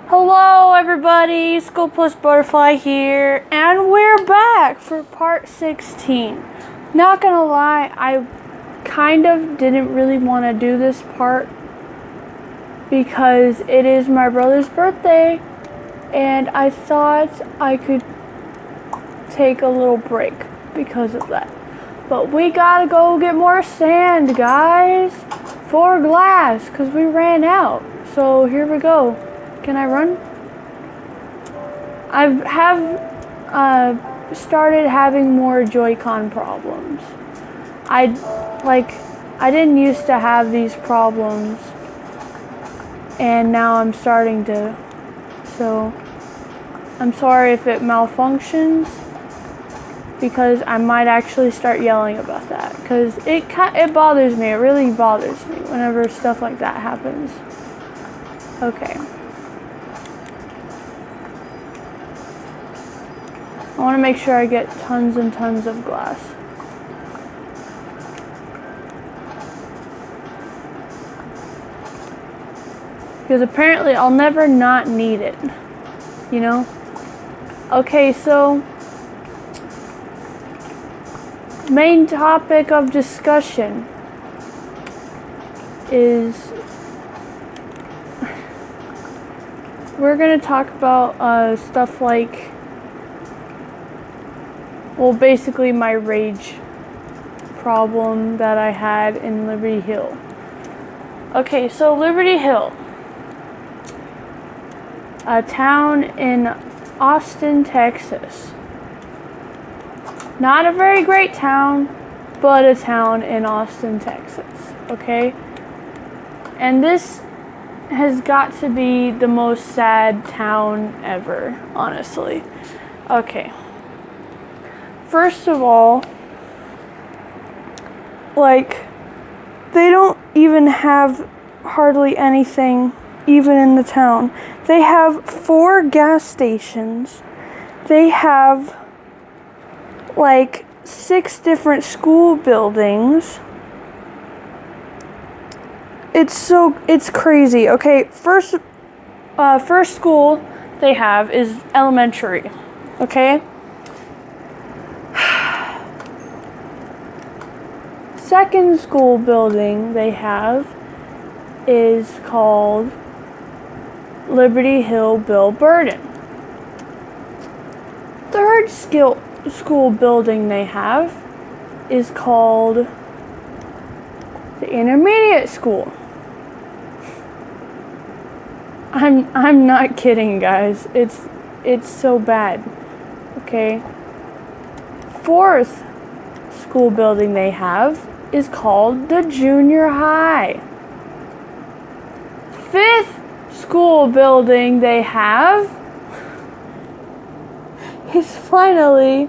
Hello everybody, Skull+Butterfly here, and we're back for part 16. Not gonna lie, I kind of didn't really want to do this part because it is my brother's birthday, and I thought I could take a little break because of that. But we gotta go get more sand, guys, for glass, because we ran out. So here we go. Can I run? I have started having more Joy-Con problems. I didn't used to have these problems, and now I'm starting to. So I'm sorry if it malfunctions, because I might actually start yelling about that, because it bothers me. It really bothers me whenever stuff like that happens. Okay. I want to make sure I get tons and tons of glass. Because apparently I'll never not need it, you know? Okay, so main topic of discussion is we're going to talk about stuff like, well, basically my rage problem that I had in Liberty Hill. Okay, so Liberty Hill, a town in Austin, Texas. Not a very great town, but a town in Austin, Texas, okay? And this has got to be the most sad town ever, honestly. Okay. First of all, they don't even have hardly anything even in the town. They have 4 gas stations. They have 6 different school buildings. It's crazy. Okay, first school they have is elementary. Okay? Second school building they have is called Liberty Hill Bill Burden. Third school building they have is called the intermediate school. I'm not kidding, guys. It's so bad. Okay. Fourth school building they have is called the junior high. Fifth school building they have is finally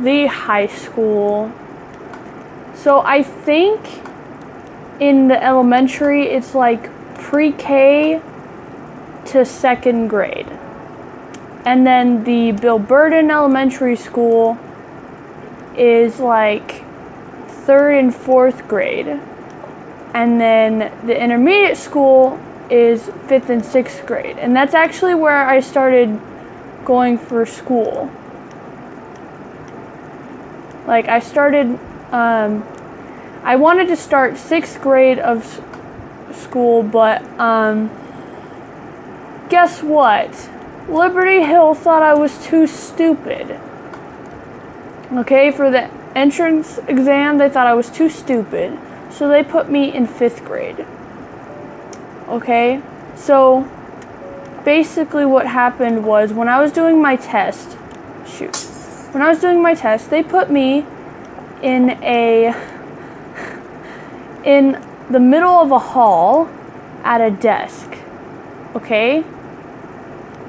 the high school. So I think in the elementary it's like pre-K to 2nd grade. And then the Bill Burden Elementary School is like 3rd and 4th grade. And then the intermediate school is 5th and 6th grade. And that's actually where I started going for school. I started, I wanted to start 6th grade of school, but guess what? Liberty Hill thought I was too stupid. Okay, for the entrance exam, they thought I was too stupid. So they put me in 5th grade. Okay, so basically what happened was when I was doing my test, when I was doing my test, they put me in the middle of a hall at a desk. Okay?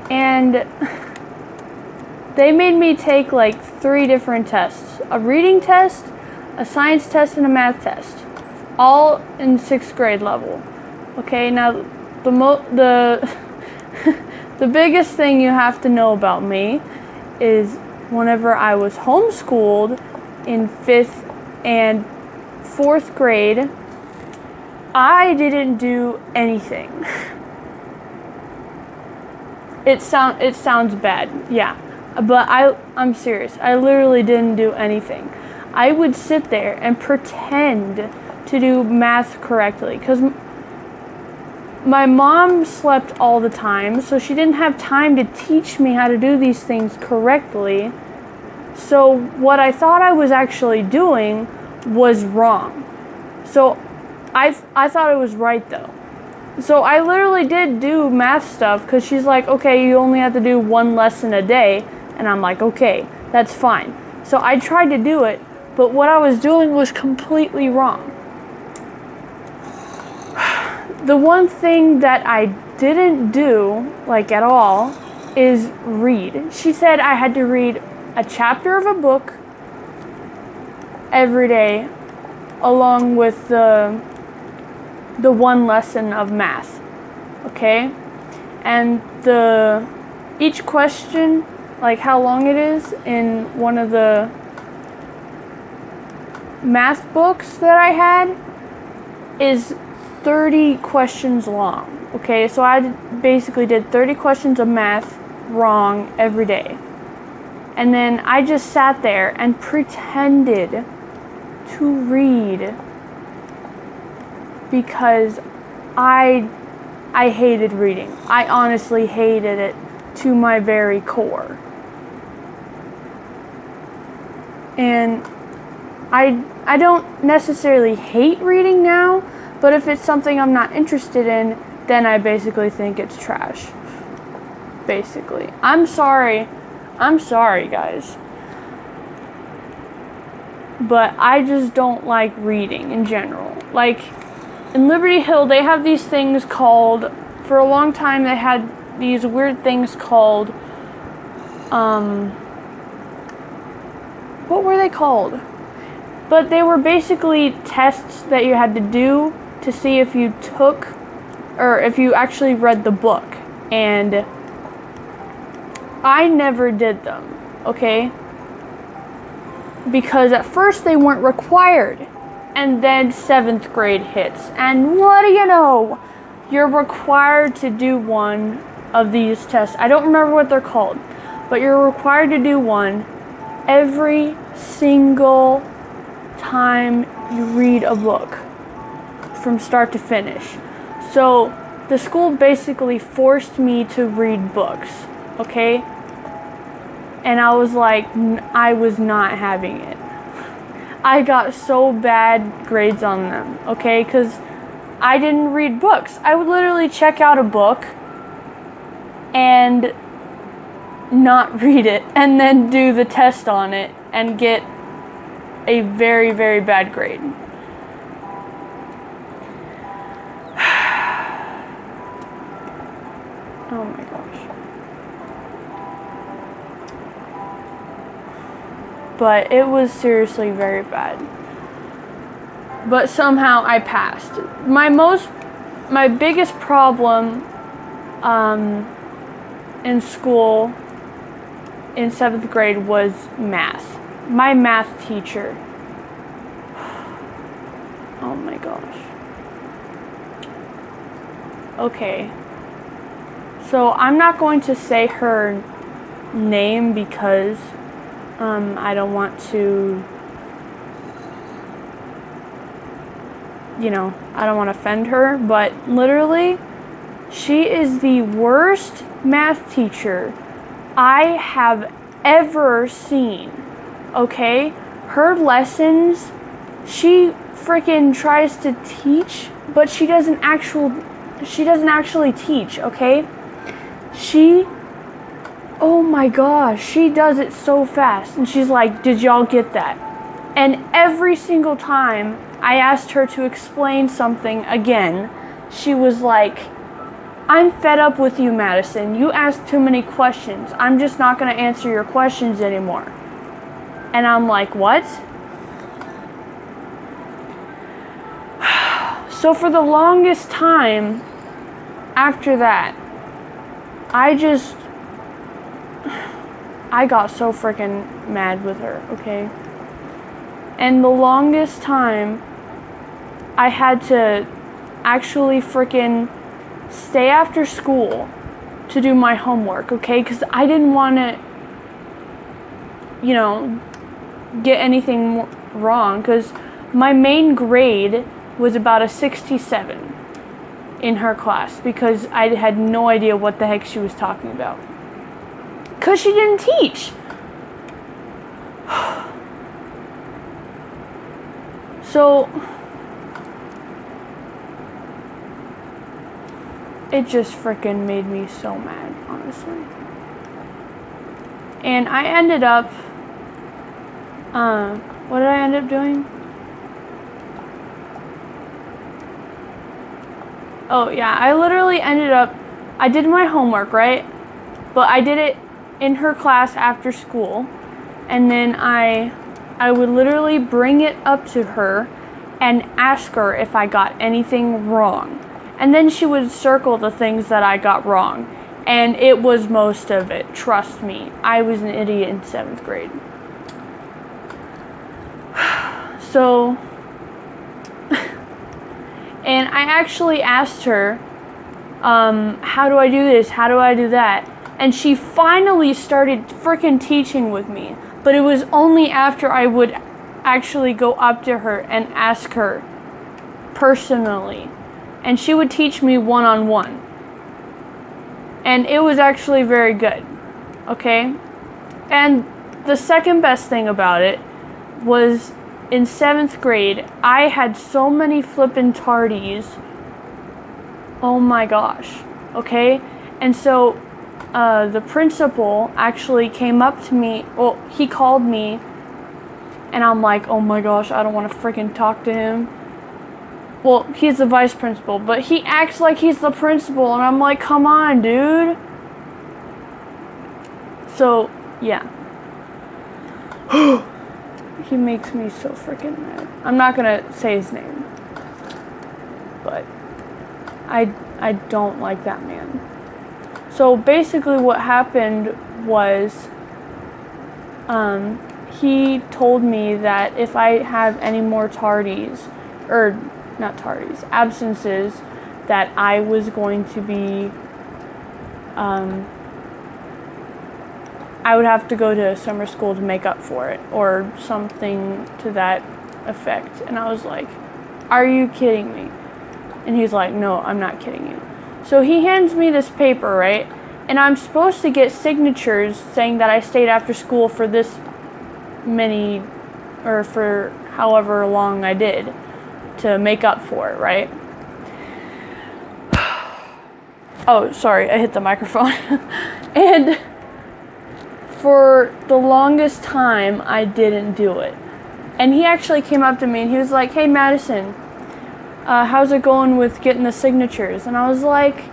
And they made me take 3 different tests. A reading test, a science test, and a math test. All in 6th grade level. Okay, now the the biggest thing you have to know about me is whenever I was homeschooled in 5th and 4th grade, I didn't do anything. It sounds bad, yeah. But I'm serious. I literally didn't do anything. I would sit there and pretend to do math correctly because my mom slept all the time, so she didn't have time to teach me how to do these things correctly. So what I thought I was actually doing was wrong. So I thought it was right though. So I literally did do math stuff because she's like, okay, you only have to do one lesson a day. And I'm like, okay, that's fine. So I tried to do it, but what I was doing was completely wrong. The one thing that I didn't do, like at all, is read. She said I had to read a chapter of a book every day along with the one lesson of math, okay? And each question, like how long it is in one of the math books that I had, is 30 questions long, okay? So I basically did 30 questions of math wrong every day. And then I just sat there and pretended to read because I hated reading. I honestly hated it to my very core. And I don't necessarily hate reading now, but if it's something I'm not interested in, then I basically think it's trash. Basically. I'm sorry, guys. But I just don't like reading in general. Like, in Liberty Hill, they have these things called, for a long time they had these weird things called, what were they called? But they were basically tests that you had to do to see if you took, or if you actually read the book. And I never did them, okay? Because at first they weren't required. And then 7th grade hits. And what do you know? You're required to do one of these tests. I don't remember what they're called. But you're required to do one every single time you read a book. From start to finish. So the school basically forced me to read books. Okay? And I was like, I was not having it. I got so bad grades on them, okay? Because I didn't read books. I would literally check out a book and not read it and then do the test on it and get a very, very bad grade. Oh my gosh. But it was seriously very bad. But somehow I passed. My biggest problem in school in 7th grade was math. My math teacher. Oh my gosh. Okay. So I'm not going to say her name because I don't want to, I don't want to offend her, but literally, she is the worst math teacher I have ever seen, okay? Her lessons, she freaking tries to teach, but she doesn't actually teach, okay? Oh my gosh, she does it so fast. And she's like, did y'all get that? And every single time I asked her to explain something again, she was like, I'm fed up with you, Madison. You ask too many questions. I'm just not going to answer your questions anymore. And I'm like, what? So for the longest time after that, I got so freaking mad with her, okay? And the longest time, I had to actually freaking stay after school to do my homework, okay? Because I didn't want to, get anything wrong, because my main grade was about a 67 in her class, because I had no idea what the heck she was talking about. Because she didn't teach. So, it just freaking made me so mad, honestly. And I ended up, what did I end up doing? Oh yeah, I literally ended up, I did my homework, right? But I did it in her class after school. And then I would literally bring it up to her and ask her if I got anything wrong. And then she would circle the things that I got wrong. And it was most of it, trust me. I was an idiot in 7th grade. So, and I actually asked her, how do I do this? How do I do that? And she finally started freaking teaching with me. But it was only after I would actually go up to her and ask her personally. And she would teach me one-on-one. And it was actually very good. Okay? And the second best thing about it was in 7th grade, I had so many flippin' tardies. Oh my gosh. Okay? And so the principal actually came up to me. Well, he called me. And I'm like, oh my gosh, I don't want to freaking talk to him. Well, he's the vice principal, but he acts like he's the principal. And I'm like, come on, dude. So, yeah. He makes me so freaking mad. I'm not going to say his name. But I don't like that man. So basically what happened was he told me that if I have any more absences, that I was going to be, I would have to go to summer school to make up for it, or something to that effect. And I was like, are you kidding me? And he's like, no, I'm not kidding you. So he hands me this paper, right? And I'm supposed to get signatures saying that I stayed after school for this many, or for however long I did, to make up for it, right? Oh, sorry, I hit the microphone. And for the longest time, I didn't do it. And he actually came up to me and he was like, hey, Madison, how's it going with getting the signatures? And I was like,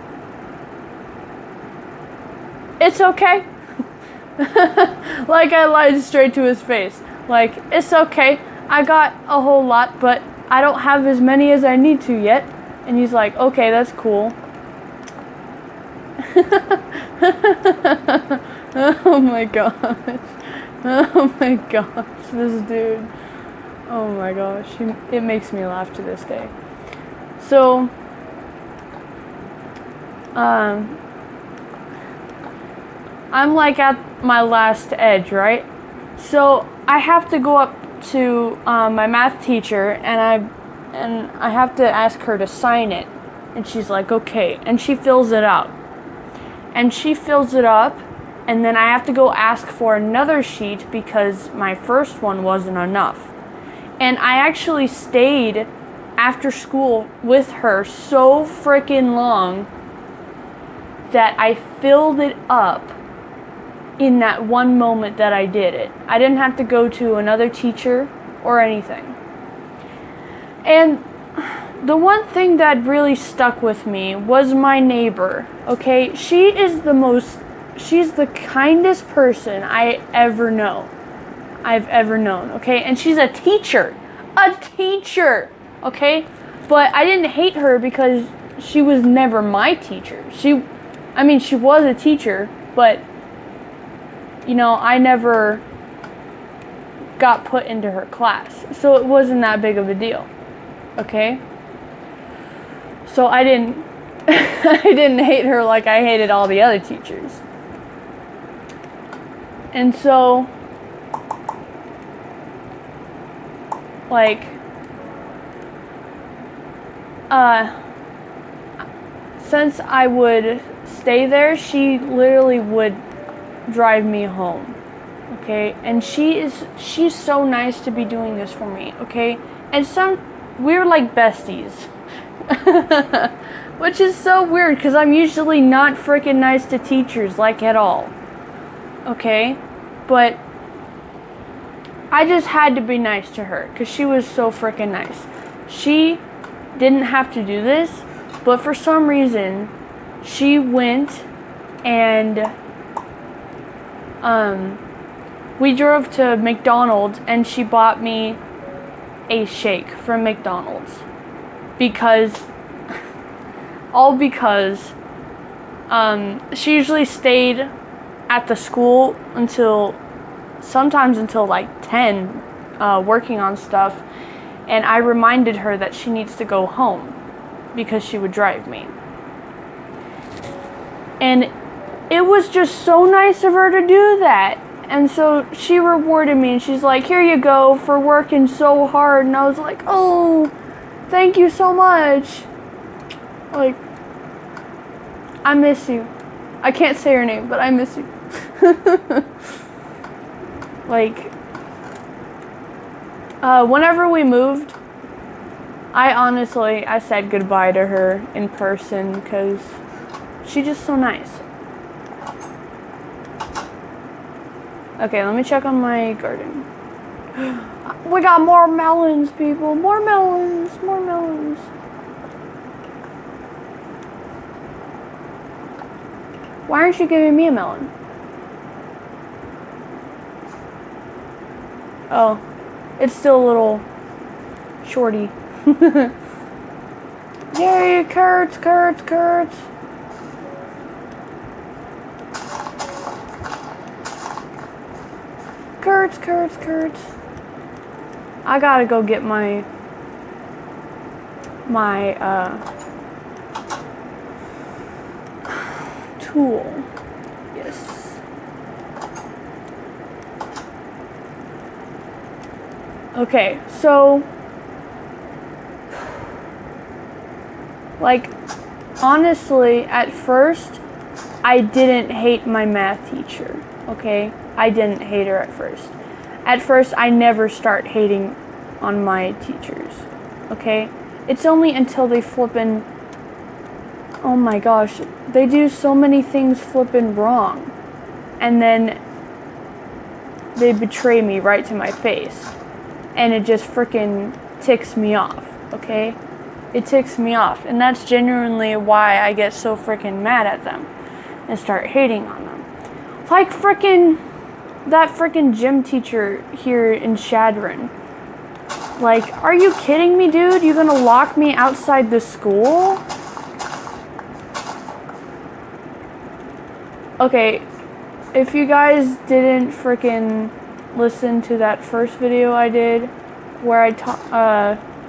it's okay. Like, I lied straight to his face. Like, it's okay. I got a whole lot, but I don't have as many as I need to yet. And he's like, okay, that's cool. Oh my gosh. Oh my gosh. This dude. Oh my gosh. It makes me laugh to this day. So, I'm like at my last edge, right? So I have to go up to my math teacher and I have to ask her to sign it. And she's like, okay. And she fills it out. And she fills it up, and then I have to go ask for another sheet because my first one wasn't enough. And I actually stayed after school with her so freaking long that I filled it up in that one moment that I did it. I didn't have to go to another teacher or anything. And the one thing that really stuck with me was my neighbor, okay? She's the kindest person I've ever known, okay? And she's a teacher, okay? But I didn't hate her because she was never my teacher. She was a teacher, but, I never got put into her class. So it wasn't that big of a deal, okay? So I didn't I didn't hate her like I hated all the other teachers. And so, like, since I would stay there, she literally would drive me home, okay? And she's so nice to be doing this for me, okay? And we're like besties, which is so weird because I'm usually not freaking nice to teachers, like, at all, okay? But I just had to be nice to her because she was so freaking nice. She didn't have to do this, but for some reason, she went and we drove to McDonald's and she bought me a shake from McDonald's because she usually stayed at the school sometimes until like 10, working on stuff, and I reminded her that she needs to go home because she would drive me. And it was just so nice of her to do that. And so she rewarded me and she's like, here you go for working so hard. And I was like, oh, thank you so much. Like, I miss you. I can't say her name, but I miss you. Like, whenever we moved, I said goodbye to her in person because she's just so nice. Okay, let me check on my garden. We got more melons, people. More melons, more melons. Why aren't you giving me a melon? Oh, it's still a little shorty. Yay, carrots, carrots, carrots. Carrots, carrots, carrots. I gotta go get my tool. Yes. Okay, so like, honestly, at first I didn't hate my math teacher, okay? I didn't hate her at first. At first, I never start hating on my teachers, okay? It's only until they flippin', oh my gosh, they do so many things flippin' wrong. And then they betray me right to my face. And it just frickin' ticks me off, okay? It ticks me off. And that's genuinely why I get so frickin' mad at them and start hating on them. Like that frickin' gym teacher here in Shadron. Like, are you kidding me, dude? You gonna lock me outside the school? Okay, if you guys didn't frickin' listen to that first video I did, where I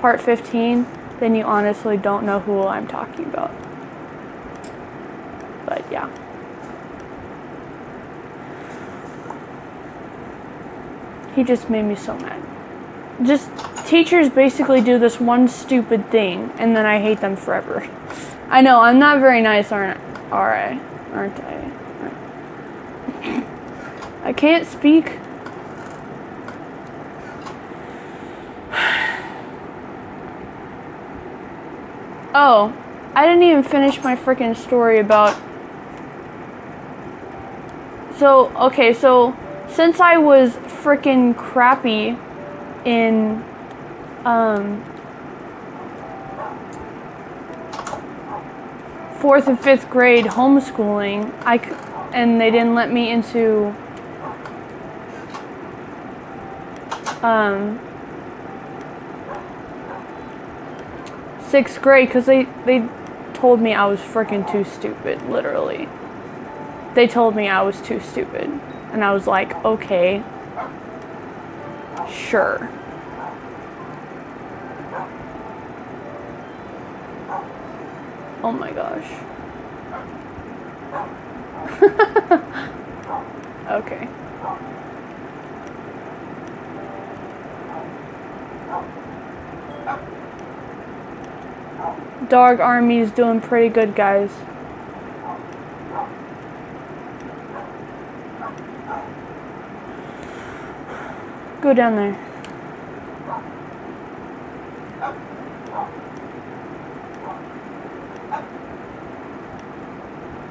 part 15, then you honestly don't know who I'm talking about. But yeah. He just made me so mad. Just, teachers basically do this one stupid thing, and then I hate them forever. I know, I'm not very nice, aren't I? I can't speak. Oh, I didn't even finish my freaking story about... So, since I was freaking crappy in, 4th and 5th grade homeschooling, and they didn't let me into, 6th grade, because they told me I was freaking too stupid, literally. They told me I was too stupid. And I was like, okay, sure. Oh my gosh. Okay. Dog army is doing pretty good, guys. Go down there.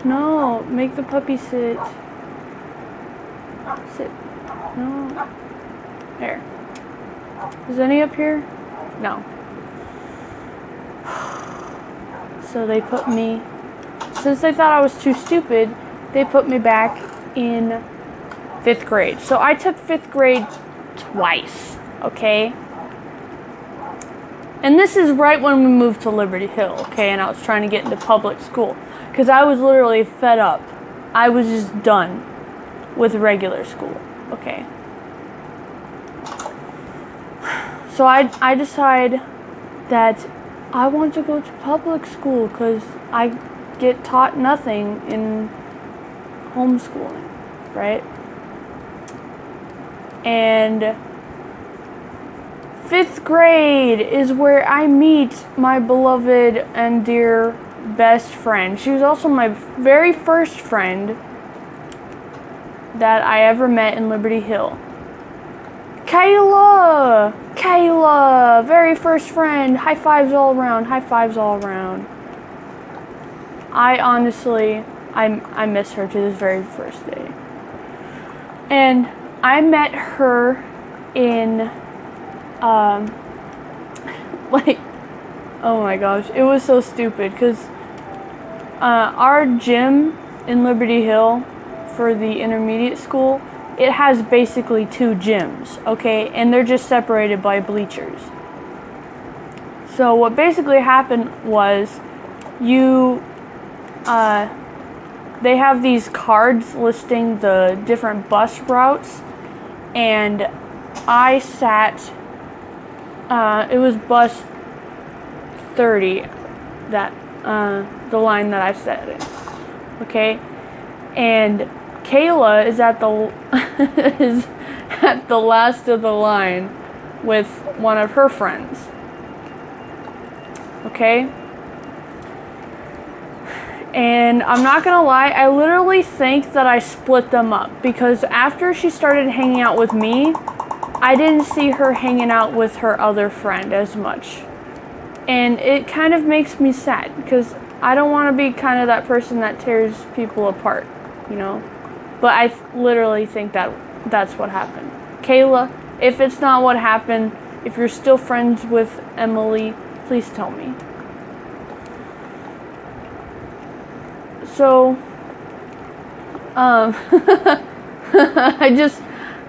No, make the puppy sit. Sit. No. There. Is any up here? No. So they put me, since they thought I was too stupid, they put me back in 5th grade. So I took 5th grade twice, okay? And this is right when we moved to Liberty Hill, okay? And I was trying to get into public school because I was literally fed up. I was just done with regular school, okay? So I decide that I want to go to public school because I get taught nothing in homeschooling, right? And 5th grade is where I meet my beloved and dear best friend. She was also my very first friend that I ever met in Liberty Hill. Kayla! Kayla! Very first friend. High fives all around. High fives all around. I honestly, I miss her to this very first day. And I met her in, like, oh my gosh, it was so stupid because our gym in Liberty Hill for the intermediate school, it has basically 2 gyms, okay, and they're just separated by bleachers. So what basically happened was they have these cards listing the different bus routes, and I sat, it was bus 30, that, the line that I sat in, okay, and Kayla is at the last of the line with one of her friends, okay? And I'm not gonna lie, I literally think that I split them up because after she started hanging out with me, I didn't see her hanging out with her other friend as much. And it kind of makes me sad because I don't want to be kind of that person that tears people apart, you know? But I literally think that that's what happened. Kayla, if it's not what happened, if you're still friends with Emily, please tell me. So, I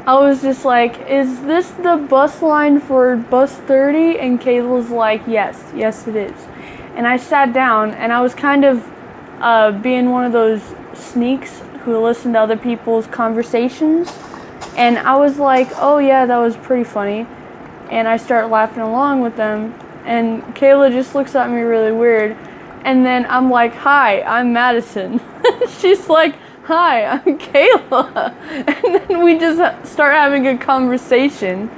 was just like, is this the bus line for bus 30? And Kayla's like, yes it is. And I sat down and I was kind of being one of those sneaks who listen to other people's conversations. And I was like, oh yeah, that was pretty funny. And I start laughing along with them. And Kayla just looks at me really weird. And then I'm like, hi, I'm Madison. She's like, hi, I'm Kayla. And then we just start having a conversation.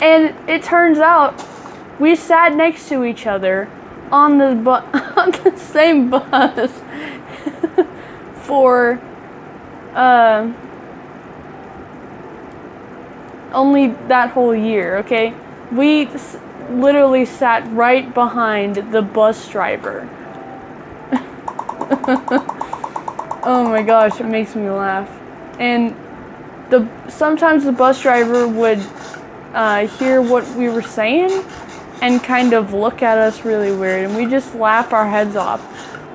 And it turns out we sat next to each other on the on the same bus for only that whole year, okay? We literally sat right behind the bus driver. Oh my gosh, it makes me laugh. And sometimes the bus driver would hear what we were saying and kind of look at us really weird, and we just laugh our heads off.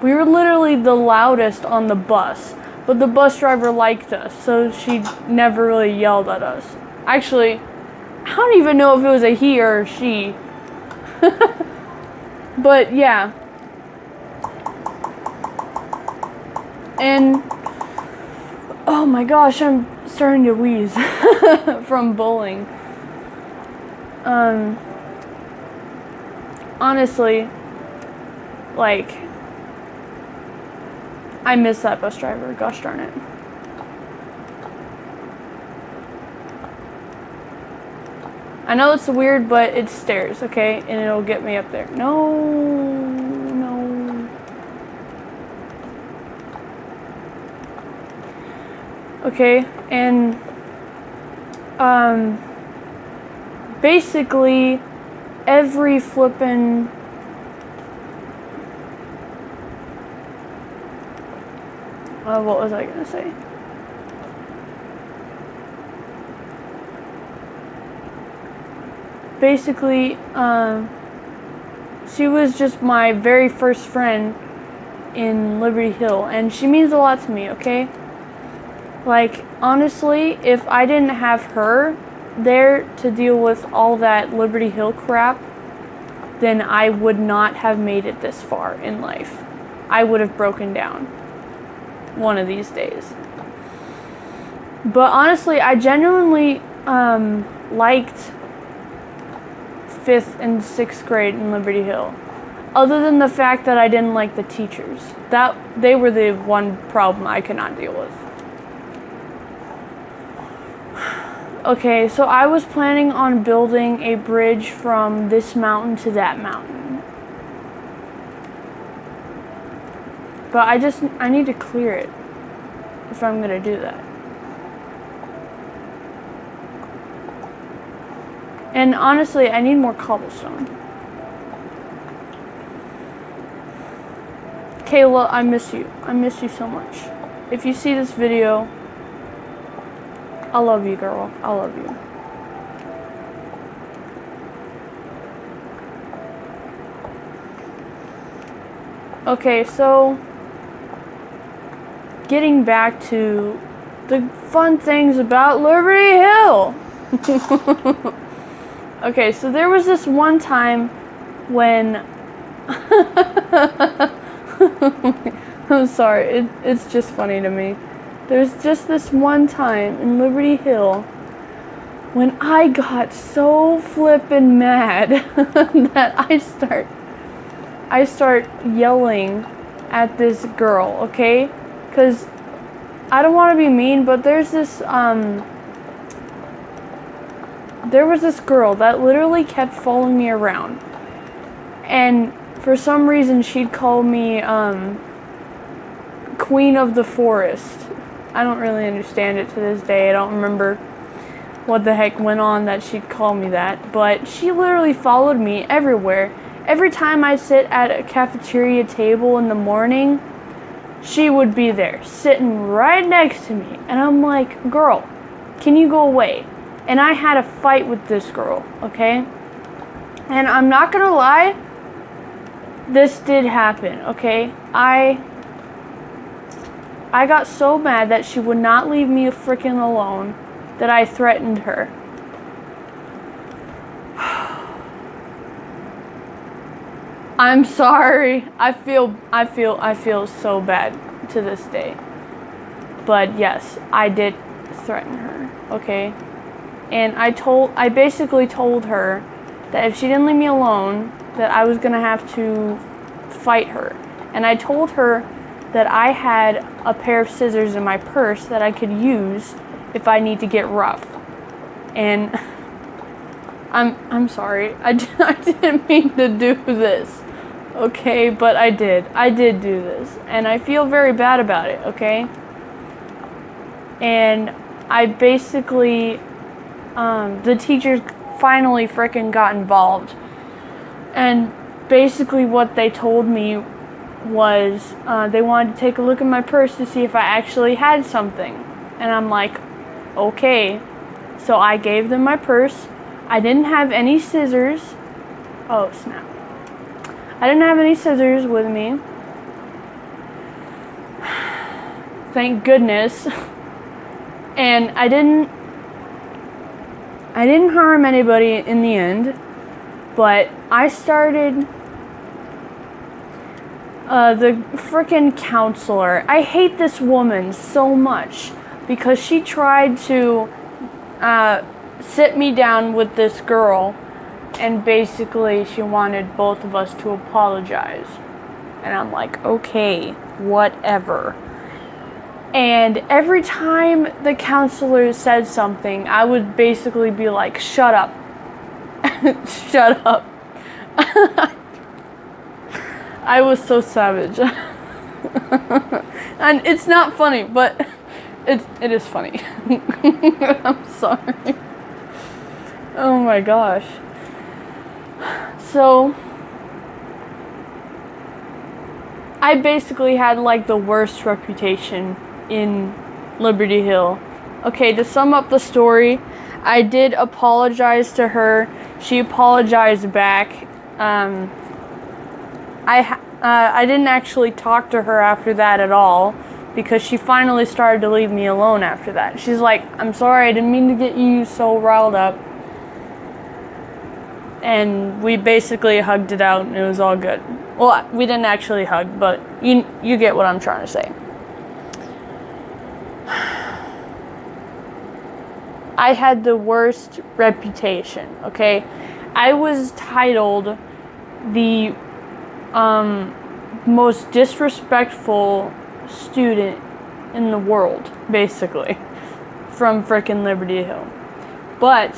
We were literally the loudest on the bus, but the bus driver liked us, so she never really yelled at us. Actually, I don't even know if it was a he or a she. But yeah. And oh my gosh, I'm starting to wheeze from bowling. Honestly, like, I miss that bus driver. Gosh darn it. I know it's weird, but it's stairs, okay? And it'll get me up there. No. Okay, and basically every flippin' what was I gonna say? Basically, she was just my very first friend in Liberty Hill, and she means a lot to me, okay? Like, honestly, if I didn't have her there to deal with all that Liberty Hill crap, then I would not have made it this far in life. I would have broken down one of these days. But honestly, I genuinely liked 5th and 6th grade in Liberty Hill. Other than the fact that I didn't like the teachers. They were the one problem I could not deal with. Okay, so I was planning on building a bridge from this mountain to that mountain. But I need to clear it if I'm gonna do that. And honestly, I need more cobblestone. Kayla, I miss you. I miss you so much. If you see this video, I love you, girl. I love you. Okay, so getting back to the fun things about Liberty Hill. Okay, so there was this one time when I'm sorry, it's just funny to me. There's just this one time in Liberty Hill when I got so flippin' mad that I start yelling at this girl, okay? Because I don't want to be mean, but there was this girl that literally kept following me around. And for some reason, she'd call me Queen of the Forest. I don't really understand it to this day. I don't remember what the heck went on that she'd call me that. But she literally followed me everywhere. Every time I sit at a cafeteria table in the morning, she would be there, sitting right next to me. And I'm like, girl, can you go away? And I had a fight with this girl, okay? And I'm not gonna lie, this did happen, okay? I got so mad that she would not leave me freaking alone that I threatened her. I'm sorry. I feel so bad to this day. But yes, I did threaten her, okay? And I basically told her that if she didn't leave me alone, that I was gonna have to fight her. And I told her that I had a pair of scissors in my purse that I could use if I need to get rough. And I'm sorry. I didn't mean to do this. Okay, but I did. I did do this. And I feel very bad about it, okay? And I basically the teachers finally frickin' got involved. And basically what they told me was they wanted to take a look at my purse to see if I actually had something. And I'm like, okay. So I gave them my purse. I didn't have any scissors. Oh, snap. I didn't have any scissors with me. Thank goodness. And I didn't harm anybody in the end. But I started the frickin' counselor. I hate this woman so much because she tried to sit me down with this girl, and basically she wanted both of us to apologize. And I'm like, okay, whatever. And every time the counselor said something, I would basically be like, shut up. Shut up. I was so savage. And it's not funny, but it is funny. I'm sorry. Oh my gosh. So I basically had like the worst reputation in Liberty Hill. Okay, to sum up the story, I did apologize to her. She apologized back. I didn't actually talk to her after that at all, because she finally started to leave me alone after that. She's like, I'm sorry, I didn't mean to get you so riled up. And we basically hugged it out and it was all good. Well, we didn't actually hug, but you get what I'm trying to say. I had the worst reputation, okay? I was titled the most disrespectful student in the world, basically, from frickin' Liberty Hill. But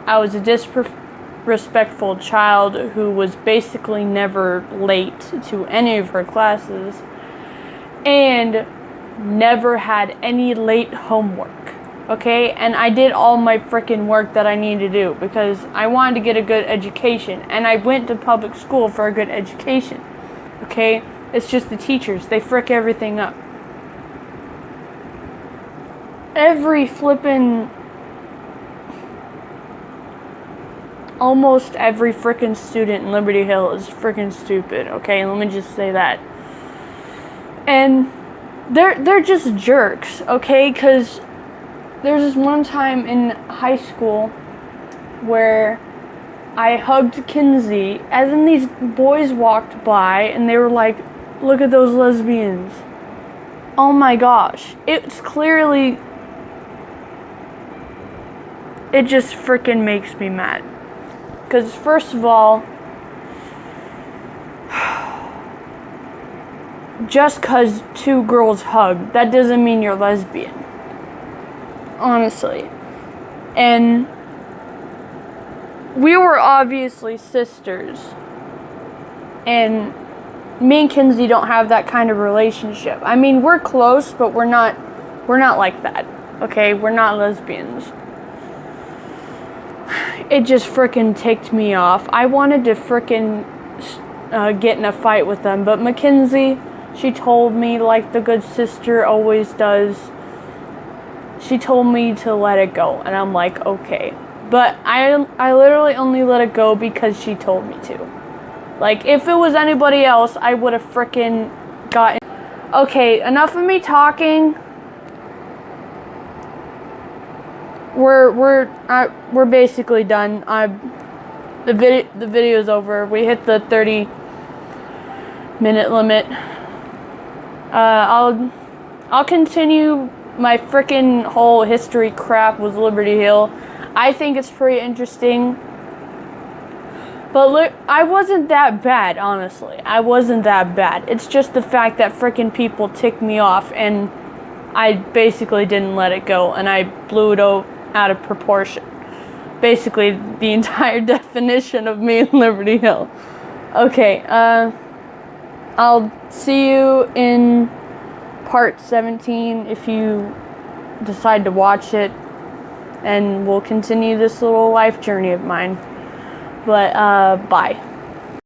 I was a disrespectful child who was basically never late to any of her classes and never had any late homework. Okay, and I did all my freaking work that I needed to do because I wanted to get a good education, and I went to public school for a good education. Okay, it's just the teachers, they frick everything up. Almost every freaking student in Liberty Hill is freaking stupid. Okay, let me just say that. And they're just jerks. Okay, because there's this one time in high school where I hugged Kinsey, and then these boys walked by and they were like, look at those lesbians. Oh my gosh. It's clearly, it just freaking makes me mad. Because first of all, just because two girls hug, that doesn't mean you're lesbian. Honestly. And we were obviously sisters. And me and Kinsey don't have that kind of relationship. I mean, we're close, but we're not like that. Okay? We're not lesbians. It just frickin' ticked me off. I wanted to frickin' get in a fight with them, but Mackenzie, she told me, like the good sister always does, she told me to let it go, and I'm like, okay. But I literally only let it go because she told me to. Like, if it was anybody else, I would have frickin' gotten... Okay, enough of me talking. We're basically done. The video's over. We hit the 30-minute limit. I'll continue my freaking whole history crap with Liberty Hill. I think it's pretty interesting. But look, I wasn't that bad, honestly. I wasn't that bad. It's just the fact that freaking people ticked me off, and I basically didn't let it go, and I blew it out of proportion. Basically, the entire definition of me in Liberty Hill. Okay, I'll see you in part 17 if you decide to watch it, and we'll continue this little life journey of mine. But, bye.